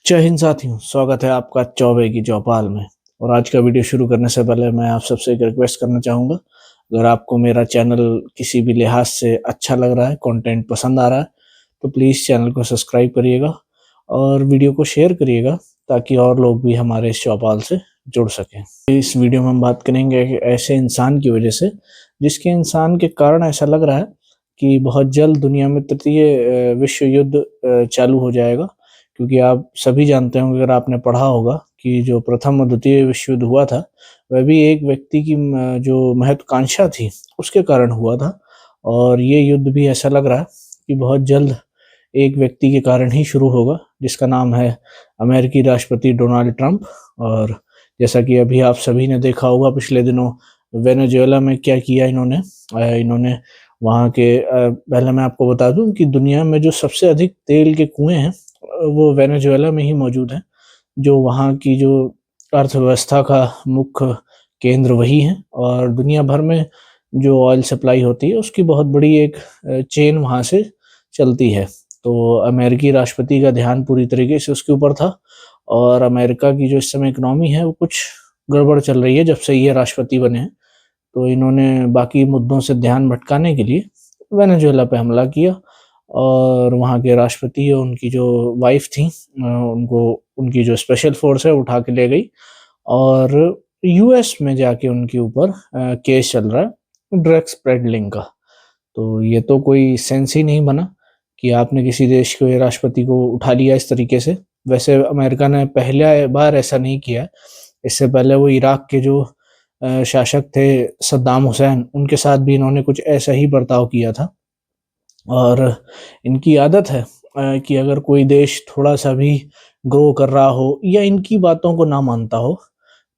जय हिंद साथियों, स्वागत है आपका चौबे की चौपाल में। और आज का वीडियो शुरू करने से पहले मैं आप सबसे एक रिक्वेस्ट करना चाहूँगा। अगर आपको मेरा चैनल किसी भी लिहाज से अच्छा लग रहा है, कंटेंट पसंद आ रहा है, तो प्लीज़ चैनल को सब्सक्राइब करिएगा और वीडियो को शेयर करिएगा ताकि और लोग भी हमारे इस चौपाल से जुड़ सकें। इस वीडियो में हम बात करेंगे एक ऐसे इंसान की वजह से जिसके इंसान के कारण ऐसा लग रहा है कि बहुत जल्द दुनिया में तृतीय विश्व युद्ध चालू हो जाएगा। क्योंकि आप सभी जानते होंगे, अगर आपने पढ़ा होगा कि जो प्रथम और द्वितीय विश्व युद्ध हुआ था, वह भी एक व्यक्ति की जो महत्वाकांक्षा थी, उसके कारण हुआ था। और ये युद्ध भी ऐसा लग रहा है कि बहुत जल्द एक व्यक्ति के कारण ही शुरू होगा, जिसका नाम है अमेरिकी राष्ट्रपति डोनाल्ड ट्रंप। और जैसा कि अभी आप सभी ने देखा होगा पिछले दिनों वेनेजुएला में क्या किया इन्होंने। इन्होंने वहाँ के पहले मैं आपको बता दूं कि दुनिया में जो सबसे अधिक तेल के कुएं हैं वो वेनेजुएला में ही मौजूद है। जो वहाँ की जो अर्थव्यवस्था का मुख्य केंद्र वही है, और दुनिया भर में जो ऑयल सप्लाई होती है उसकी बहुत बड़ी एक चेन वहाँ से चलती है। तो अमेरिकी राष्ट्रपति का ध्यान पूरी तरीके से उसके ऊपर था। और अमेरिका की जो इस समय इकोनॉमी है वो कुछ गड़बड़ चल रही है जब से ये राष्ट्रपति बने हैं। तो इन्होंने बाकी मुद्दों से ध्यान भटकाने के लिए वेनेजुएला पे हमला किया। और वहाँ के राष्ट्रपति और उनकी जो वाइफ थी, उनको उनकी जो स्पेशल फोर्स है उठा के ले गई। और यूएस में जाके उनके ऊपर केस चल रहा है ड्रग्स पेडलिंग का। तो ये तो कोई सेंस ही नहीं बना कि आपने किसी देश के राष्ट्रपति को उठा लिया इस तरीके से। वैसे अमेरिका ने पहला बार ऐसा नहीं किया है। इससे पहले वो इराक के जो शासक थे सद्दाम हुसैन, उनके साथ भी इन्होंने कुछ ऐसा ही बर्ताव किया था। और इनकी आदत है कि अगर कोई देश थोड़ा-सा भी ग्रो कर रहा हो या इनकी बातों को ना मानता हो,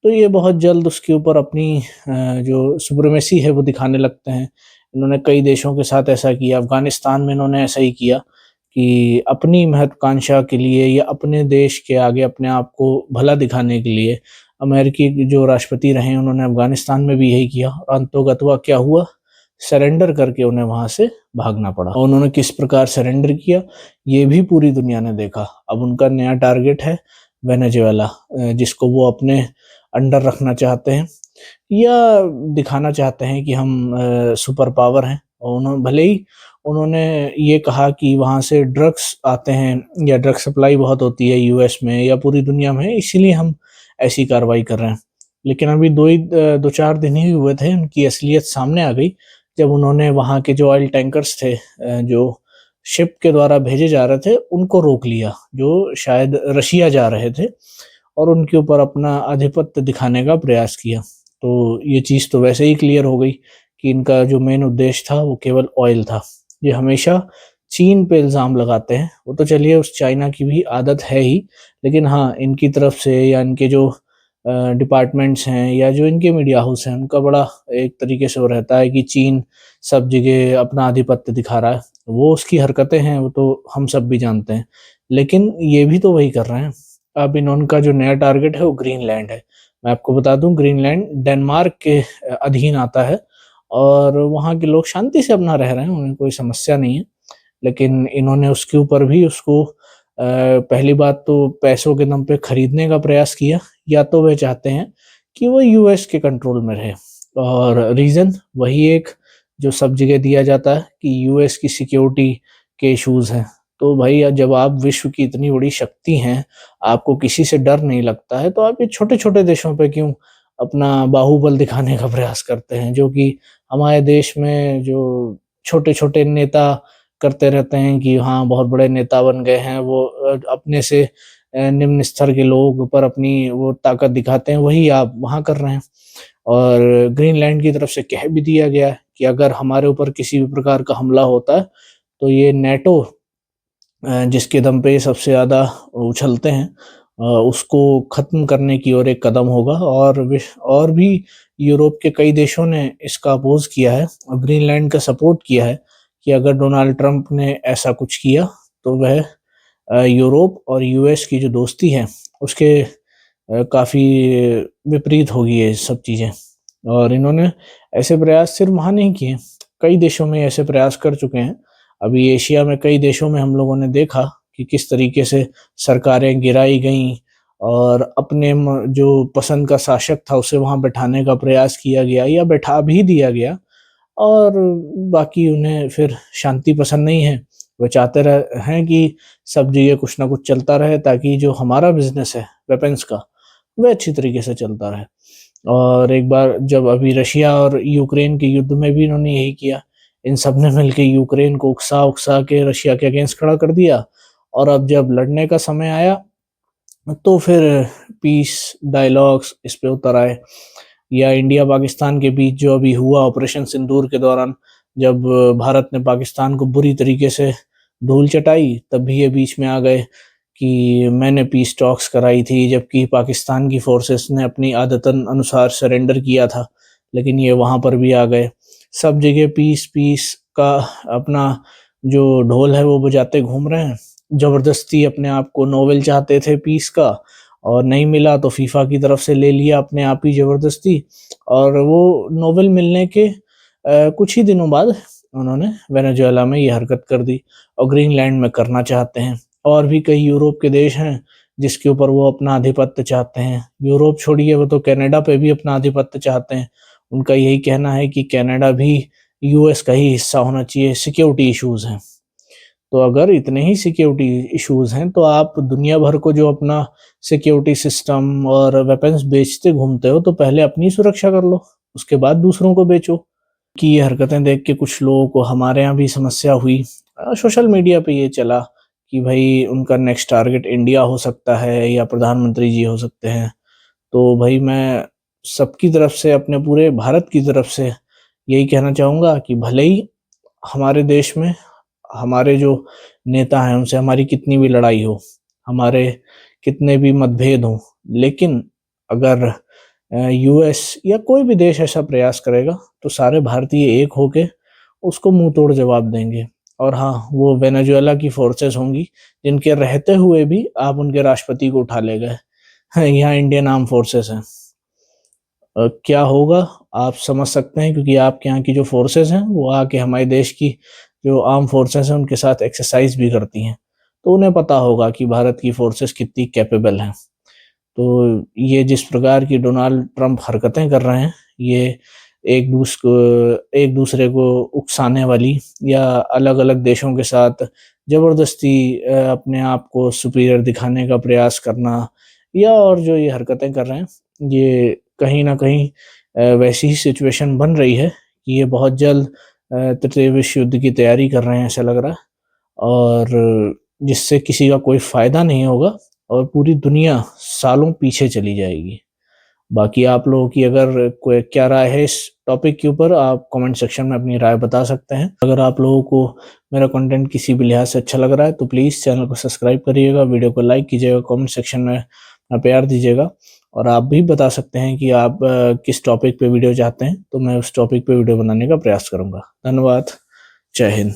तो ये बहुत जल्द उसके ऊपर अपनी जो सुप्रीमेसी है वो दिखाने लगते हैं। इन्होंने कई देशों के साथ ऐसा किया, अफ़गानिस्तान में इन्होंने ऐसा ही किया कि अपनी महत्वाकांक्षा के लिए या अपने देश के आगे अपने आप को भला दिखाने के लिए अमेरिकी जो राष्ट्रपति रहे उन्होंने अफ़गानिस्तान में भी यही किया। अंततोगत्वा क्या हुआ, सरेंडर करके उन्हें वहाँ से भागना पड़ा। और उन्होंने किस प्रकार सरेंडर किया, ये भी पूरी दुनिया ने देखा। अब उनका नया टारगेट है वेनेजुएला, जिसको वो अपने अंडर रखना चाहते हैं या दिखाना चाहते हैं कि हम सुपर पावर हैं। और उन्होंने भले ही उन्होंने ये कहा कि वहाँ से ड्रग्स आते हैं या ड्रग सप्लाई बहुत होती है यूएस में या पूरी दुनिया में, इसीलिए हम ऐसी कार्रवाई कर रहे हैं। लेकिन अभी 2-4 दिन ही हुए थे, उनकी असलियत सामने आ गई जब उन्होंने वहाँ के जो ऑयल टैंकर्स थे जो शिप के द्वारा भेजे जा रहे थे, उनको रोक लिया, जो शायद रशिया जा रहे थे, और उनके ऊपर अपना आधिपत्य दिखाने का प्रयास किया। तो ये चीज़ तो वैसे ही क्लियर हो गई कि इनका जो मेन उद्देश्य था वो केवल ऑयल था। ये हमेशा चीन पे इल्ज़ाम लगाते हैं, वो तो चलिए उस चाइना की भी आदत है ही, लेकिन हाँ, इनकी तरफ से या इनके जो डिपार्टमेंट्स हैं या जो इनके मीडिया हाउस हैं, उनका बड़ा एक तरीके से वो रहता है कि चीन सब जगह अपना आधिपत्य दिखा रहा है। वो उसकी हरकतें हैं, वो तो हम सब भी जानते हैं, लेकिन ये भी तो वही कर रहे हैं। अब उनका जो नया टारगेट है वो ग्रीनलैंड है। मैं आपको बता दूँ, ग्रीनलैंड डेनमार्क के अधीन आता है और वहाँ के लोग शांति से अपना रह रहे हैं, उन्हें कोई समस्या नहीं है। लेकिन इन्होंने उसके ऊपर भी उसको पहली बात तो पैसों के दम पे खरीदने का प्रयास किया, या तो वे चाहते हैं कि वो यूएस के कंट्रोल में रहे। और रीज़न वही एक जो सब जगह दिया जाता है कि यूएस की सिक्योरिटी के इश्यूज़ हैं। तो भाई जब आप विश्व की इतनी बड़ी शक्ति हैं, आपको किसी से डर नहीं लगता है, तो आप ये छोटे-छोटे देशों पे क्यों अपना बाहुबल दिखाने का प्रयास करते हैं? जो कि हमारे देश में जो छोटे-छोटे नेता करते रहते हैं कि हाँ, बहुत बड़े नेता बन गए हैं, वो अपने से निम्न स्तर के लोग पर अपनी वो ताकत दिखाते हैं, वही आप वहाँ कर रहे हैं। और ग्रीनलैंड की तरफ से कह भी दिया गया है कि अगर हमारे ऊपर किसी भी प्रकार का हमला होता है, तो ये नेटो जिसके दम पे ये सबसे ज़्यादा उछलते हैं, उसको ख़त्म करने की ओर एक कदम होगा। और भी यूरोप के कई देशों ने इसका अपोज़ किया है और ग्रीनलैंड का सपोर्ट किया है कि अगर डोनाल्ड ट्रंप ने ऐसा कुछ किया, तो वह यूरोप और यूएस की जो दोस्ती है, उसके काफ़ी विपरीत होगी ये सब चीज़ें। और इन्होंने ऐसे प्रयास सिर्फ़ वहाँ नहीं किए, कई देशों में ऐसे प्रयास कर चुके हैं। अभी एशिया में कई देशों में हम लोगों ने देखा कि किस तरीके से सरकारें गिराई गईं और अपने जो पसंद का शासक था उसे वहां बैठाने का प्रयास किया गया या बैठा भी दिया गया, और बाकी उन्हें फिर शांति पसंद नहीं है। वो चाहते हैं कि सब जगह कुछ ना कुछ चलता रहे ताकि जो हमारा बिजनेस है वेपन्स का वह अच्छी तरीके से चलता रहे। और एक बार जब अभी रशिया और यूक्रेन के युद्ध में भी इन्होंने यही किया, इन सब ने मिलकर यूक्रेन को उकसा उकसा के रशिया के अगेंस्ट खड़ा कर दिया, और अब जब लड़ने का समय आया तो फिर पीस डायलॉग्स इस पे उतर आए। या इंडिया पाकिस्तान के बीच जो अभी हुआ ऑपरेशन सिंदूर के दौरान, जब भारत ने पाकिस्तान को बुरी तरीके से धूल चटाई, तब भी ये बीच में आ गए कि मैंने पीस टॉक्स कराई थी, जबकि पाकिस्तान की फोर्सेस ने अपनी आदतन अनुसार सरेंडर किया था, लेकिन ये वहां पर भी आ गए। सब जगह पीस पीस का अपना जो ढोल है वो बजाते घूम रहे हैं। जबरदस्ती अपने आप को नोबेल चाहते थे पीस का, और नहीं मिला तो फीफा की तरफ से ले लिया अपने आप ही जबरदस्ती, और वो नोबेल मिलने के कुछ ही दिनों बाद उन्होंने वेनेजुएला में ये हरकत कर दी, और ग्रीनलैंड में करना चाहते हैं। और भी कई यूरोप के देश हैं जिसके ऊपर वो अपना आधिपत्य चाहते हैं। यूरोप छोड़िए, वो तो कनाडा पे भी अपना आधिपत्य चाहते हैं। उनका यही कहना है कि कनाडा भी यूएस का ही हिस्सा होना चाहिए, सिक्योरिटी इश्यूज हैं। तो अगर इतने ही सिक्योरिटी इश्यूज हैं तो आप दुनिया भर को जो अपना सिक्योरिटी सिस्टम और वेपन्स बेचते घूमते हो, तो पहले अपनी सुरक्षा कर लो, उसके बाद दूसरों को बेचो। कि ये हरकतें देख के कुछ लोगों को हमारे यहाँ भी समस्या हुई। सोशल मीडिया पे ये चला कि भाई उनका नेक्स्ट टारगेट इंडिया हो सकता है या प्रधानमंत्री जी हो सकते हैं। तो भाई मैं सबकी तरफ से, अपने पूरे भारत की तरफ से यही कहना चाहूँगा कि भले ही हमारे देश में हमारे जो नेता हैं उनसे हमारी कितनी भी लड़ाई हो, हमारे कितने भी मतभेद हों, लेकिन अगर यूएस या कोई भी देश ऐसा प्रयास करेगा तो सारे भारतीय एक होके उसको मुंह तोड़ जवाब देंगे। और हाँ, वो वेनेजुएला की फोर्सेस होंगी जिनके रहते हुए भी आप उनके राष्ट्रपति को उठा ले गए। यहाँ इंडियन आर्म फोर्सेस हैं। क्या होगा आप समझ सकते हैं, क्योंकि आपके यहाँ की जो फोर्सेस हैं वो आके हमारे देश की जो आर्म फोर्सेस हैं उनके साथ एक्सरसाइज भी करती हैं, तो उन्हें पता होगा कि भारत की फोर्सेस कितनी कैपेबल हैं। तो ये जिस प्रकार की डोनाल्ड ट्रंप हरकतें कर रहे हैं, ये एक दूसरे को उकसाने वाली या अलग अलग देशों के साथ जबरदस्ती अपने आप को सुपीरियर दिखाने का प्रयास करना, या और जो ये हरकतें कर रहे हैं, ये कहीं ना कहीं वैसी ही सिचुएशन बन रही है कि ये बहुत जल्द तृतीय विश्व युद्ध की तैयारी कर रहे हैं ऐसा लग रहा है, और जिससे किसी का कोई फायदा नहीं होगा और पूरी दुनिया सालों पीछे चली जाएगी। बाकी आप लोगों की अगर कोई क्या राय है इस टॉपिक के ऊपर, आप कमेंट सेक्शन में अपनी राय बता सकते हैं। अगर आप लोगों को मेरा कंटेंट किसी भी लिहाज से अच्छा लग रहा है तो प्लीज़ चैनल को सब्सक्राइब करिएगा, वीडियो को लाइक कीजिएगा, कमेंट सेक्शन में प्यार दीजिएगा, और आप भी बता सकते हैं कि आप किस टॉपिक पे वीडियो चाहते हैं, तो मैं उस टॉपिक पे वीडियो बनाने का प्रयास करूँगा। धन्यवाद। जय हिंद।